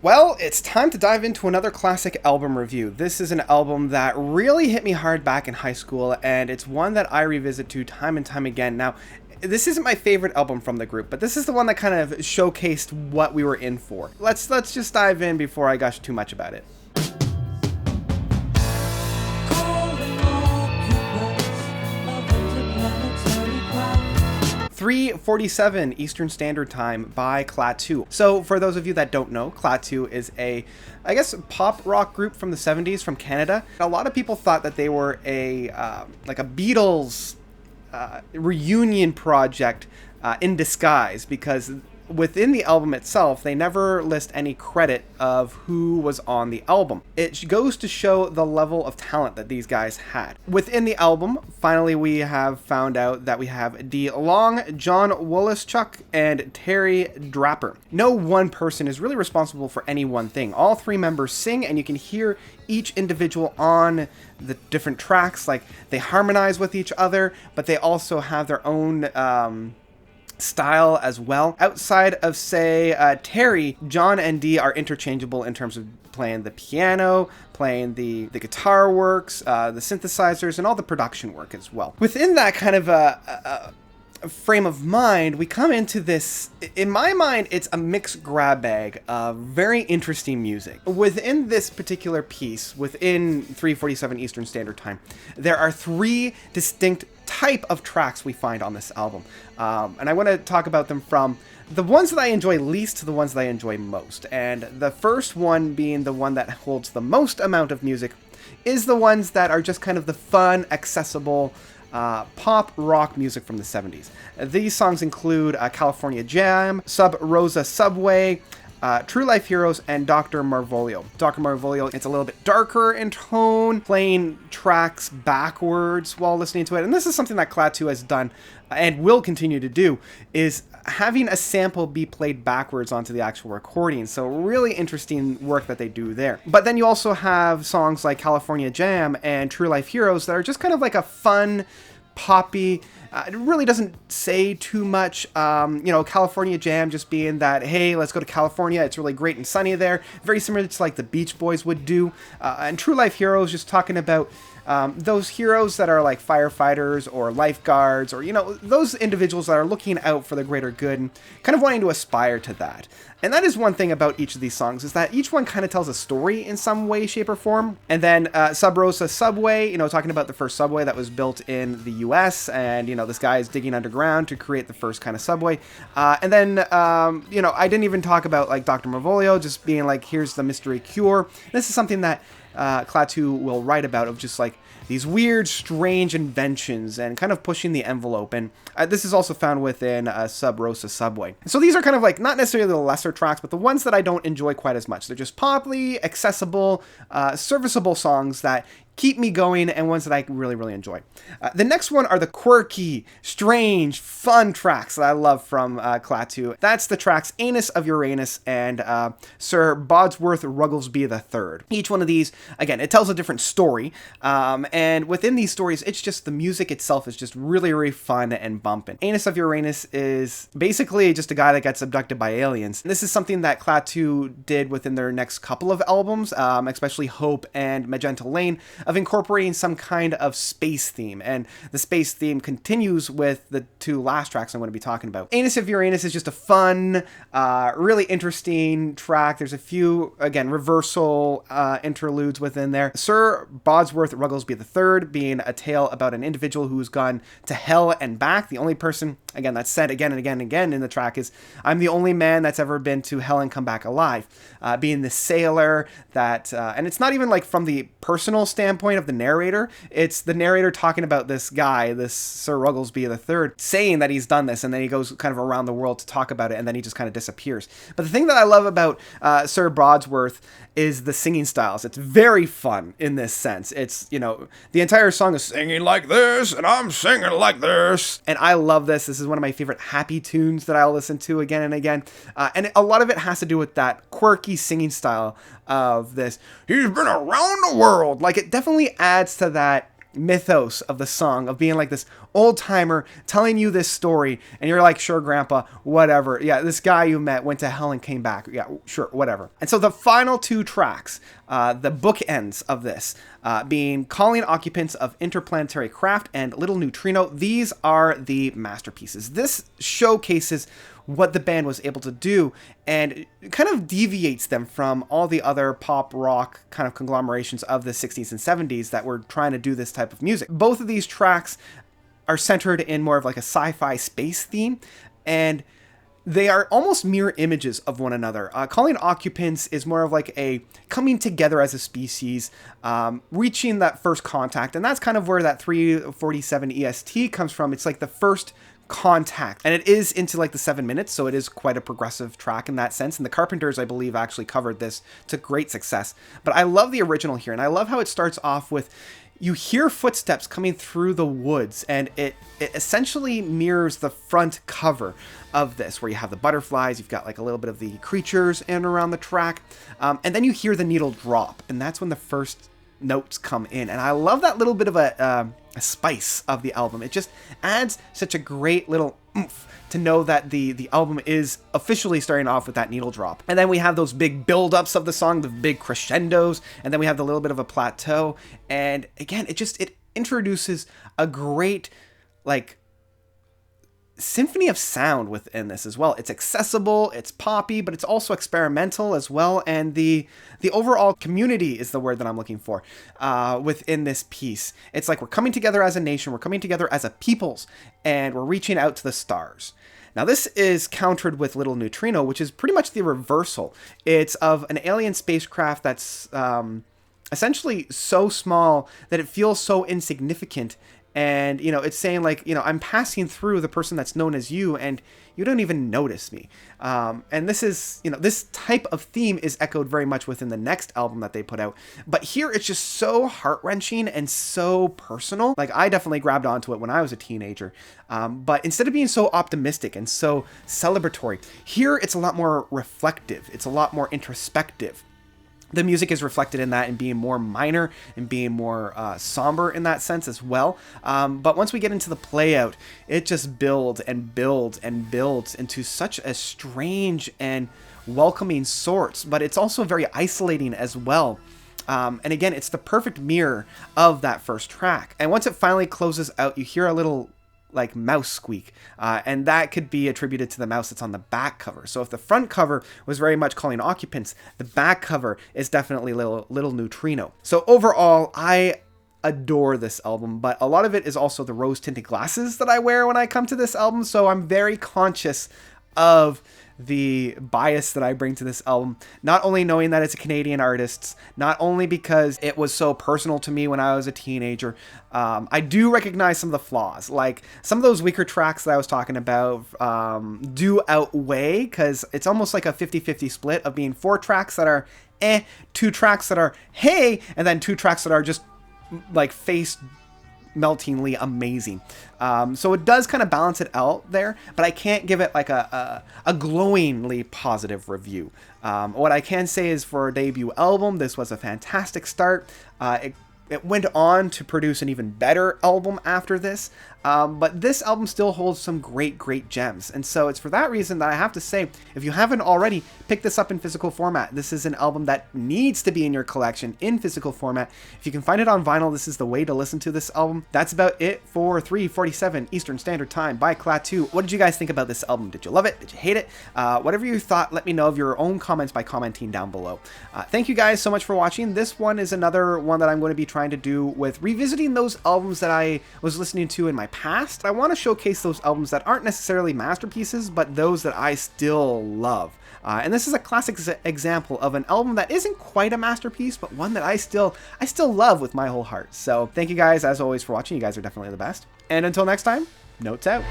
Well, it's time to dive into another classic album review. This is an album that really hit me hard back in high school, and it's one that I revisit to time and time again. Now, this isn't my favorite album from the group, but this is the one that kind of showcased what we were in for. Let's just dive in before I gush too much about it. 3:47 Eastern Standard Time by Klaatu. So for those of you that don't know, Klaatu is I guess, pop rock group from the 70s from Canada. A lot of people thought that they were like a Beatles reunion project in disguise, because within the album itself, they never list any credit of who was on the album. It goes to show the level of talent that these guys had. Within the album, finally we have found out that we have Dee Long, John Wolischuk, and Terry Draper. No one person is really responsible for any one thing. All three members sing, and you can hear each individual on the different tracks. Like, they harmonize with each other, but they also have their own style as well. Outside of, say, Terry, John and Dee are interchangeable in terms of playing the piano, playing the guitar works, the synthesizers, and all the production work as well. Within that kind of a frame of mind, we come into this, in my mind, it's a mixed grab bag of very interesting music. Within this particular piece, within 3:47 Eastern Standard Time, there are three distinct type of tracks we find on this album. And I want to talk about them from the ones that I enjoy least to the ones that I enjoy most. And the first one being the one that holds the most amount of music is the ones that are just kind of the fun, accessible, pop rock music from the 70s. These songs include California Jam, Sub Rosa Subway, True Life Heroes, and Dr. Marvolio. Dr. Marvolio, it's a little bit darker in tone, playing tracks backwards while listening to it. And this is something that Klaatu has done and will continue to do, is having a sample be played backwards onto the actual recording. So really interesting work that they do there. But then you also have songs like California Jam and True Life Heroes that are just kind of like a fun, poppy, it really doesn't say too much. California Jam just being that, hey, let's go to California, it's really great and sunny there. Very similar to like the Beach Boys would do. And True Life Heroes just talking about those heroes that are like firefighters or lifeguards, or, those individuals that are looking out for the greater good and kind of wanting to aspire to that. And that is one thing about each of these songs, is that each one kind of tells a story in some way, shape, or form. And then Sub Rosa Subway, talking about the first subway that was built in the US, and, this guy is digging underground to create the first kind of subway. And then, I didn't even talk about like Dr. Marvolio just being like, here's the mystery cure. This is something that Klaatu will write about, of just like these weird, strange inventions and kind of pushing the envelope. And this is also found within Sub Rosa Subway. So these are kind of like not necessarily the lesser tracks, but the ones that I don't enjoy quite as much. They're just poppy, accessible, serviceable songs that keep me going, and ones that I really, really enjoy. The next one are the quirky, strange, fun tracks that I love from Klaatu. That's the tracks Anus of Uranus and Sir Bodsworth Rugglesby III. Each one of these, again, it tells a different story, and within these stories, it's just the music itself is just really, really fun and bumping. Anus of Uranus is basically just a guy that gets abducted by aliens. This is something that Klaatu did within their next couple of albums, especially Hope and Magenta Lane, of incorporating some kind of space theme. And the space theme continues with the two last tracks I'm going to be talking about. Anus of Uranus is just a fun, really interesting track. There's a few, again, reversal interludes within there. Sir Bodsworth Rugglesby III being a tale about an individual who's gone to hell and back. The only person, again, that's said again and again and again in the track is, I'm the only man that's ever been to hell and come back alive. Being the sailor that, and it's not even like from the personal standpoint of the narrator, it's the narrator talking about this guy, this Sir Rugglesby III, saying that he's done this, and then he goes kind of around the world to talk about it, and then he just kind of disappears. But the thing that I love about Sir Bodsworth is the singing styles. It's very fun in this sense. It's, the entire song is singing like this, and I'm singing like this, and I love this. This is one of my favorite happy tunes that I'll listen to again and again, and a lot of it has to do with that quirky singing style of this, he's been around the world. Like, it definitely adds to that mythos of the song, of being like this old timer telling you this story, and you're like, sure, grandpa, whatever. Yeah, this guy you met went to hell and came back. Yeah, sure, whatever. And so the final two tracks, the bookends of this, being Calling Occupants of Interplanetary Craft and Little Neutrino, these are the masterpieces. This showcases what the band was able to do and kind of deviates them from all the other pop rock kind of conglomerations of the 60s and 70s that were trying to do this type of music. Both of these tracks are centered in more of like a sci-fi space theme, and they are almost mirror images of one another. Calling Occupants is more of like a coming together as a species, reaching that first contact, and that's kind of where that 347 EST comes from. It's like the first contact, and it is into like the 7 minutes, so it is quite a progressive track in that sense, and the Carpenters, I believe, actually covered this to great success. But I love the original here, and I love how it starts off with, you hear footsteps coming through the woods, and it essentially mirrors the front cover of this, where you have the butterflies, you've got like a little bit of the creatures in and around the track, and then you hear the needle drop, and that's when the first notes come in. And I love that little bit of a spice of the album. It just adds such a great little oomph to know that the album is officially starting off with that needle drop. And then we have those big build-ups of the song, the big crescendos, and then we have the little bit of a plateau. And again, it introduces a great, like, symphony of sound within this as well. It's accessible, it's poppy, but it's also experimental as well, and the overall community is the word that I'm looking for within this piece. It's like we're coming together as a nation, we're coming together as a peoples, and we're reaching out to the stars. Now this is countered with Little Neutrino, which is pretty much the reversal. It's of an alien spacecraft that's essentially so small that it feels so insignificant. And, you know, it's saying like, you know, I'm passing through the person that's known as you, and you don't even notice me. And this is, you know, this type of theme is echoed very much within the next album that they put out. But here it's just so heart-wrenching and so personal. Like, I definitely grabbed onto it when I was a teenager. But instead of being so optimistic and so celebratory, here it's a lot more reflective. It's a lot more introspective. The music is reflected in that and being more minor and being more somber in that sense as well. But once we get into the play out, it just builds and builds and builds into such a strange and welcoming sort, but it's also very isolating as well. And again, it's the perfect mirror of that first track. And once it finally closes out, you hear a little like mouse squeak, and that could be attributed to the mouse that's on the back cover. So if the front cover was very much Calling Occupants, the back cover is definitely Little Neutrino. So overall, I adore this album, but a lot of it is also the rose tinted glasses that I wear when I come to this album, so I'm very conscious of the bias that I bring to this album, not only knowing that it's a Canadian artist, not only because it was so personal to me when I was a teenager. I do recognize some of the flaws, like some of those weaker tracks that I was talking about do outweigh, because it's almost like a 50-50 split of being 4 tracks that are 2 tracks that are hey, and then 2 tracks that are just like face meltingly amazing. So it does kind of balance it out there, but I can't give it like a glowingly positive review. What I can say is, for a debut album, this was a fantastic start. It went on to produce an even better album after this, but this album still holds some great gems. And so it's for that reason that I have to say, if you haven't already, pick this up in physical format. This is an album that needs to be in your collection in physical format. If you can find it on vinyl, this is the way to listen to this album. That's about it for 3:47 Eastern Standard Time by Klaatu. What did you guys think about this album? Did you love it? Did you hate it? Whatever you thought, let me know of your own comments by commenting down below. Thank you guys so much for watching. This one is another one that I'm going to be trying to do with revisiting those albums that I was listening to in my past. I want to showcase those albums that aren't necessarily masterpieces, but those that I still love. And this is a classic example of an album that isn't quite a masterpiece, but one that I still love with my whole heart. So thank you guys, as always, for watching. You guys are definitely the best. And until next time, notes out.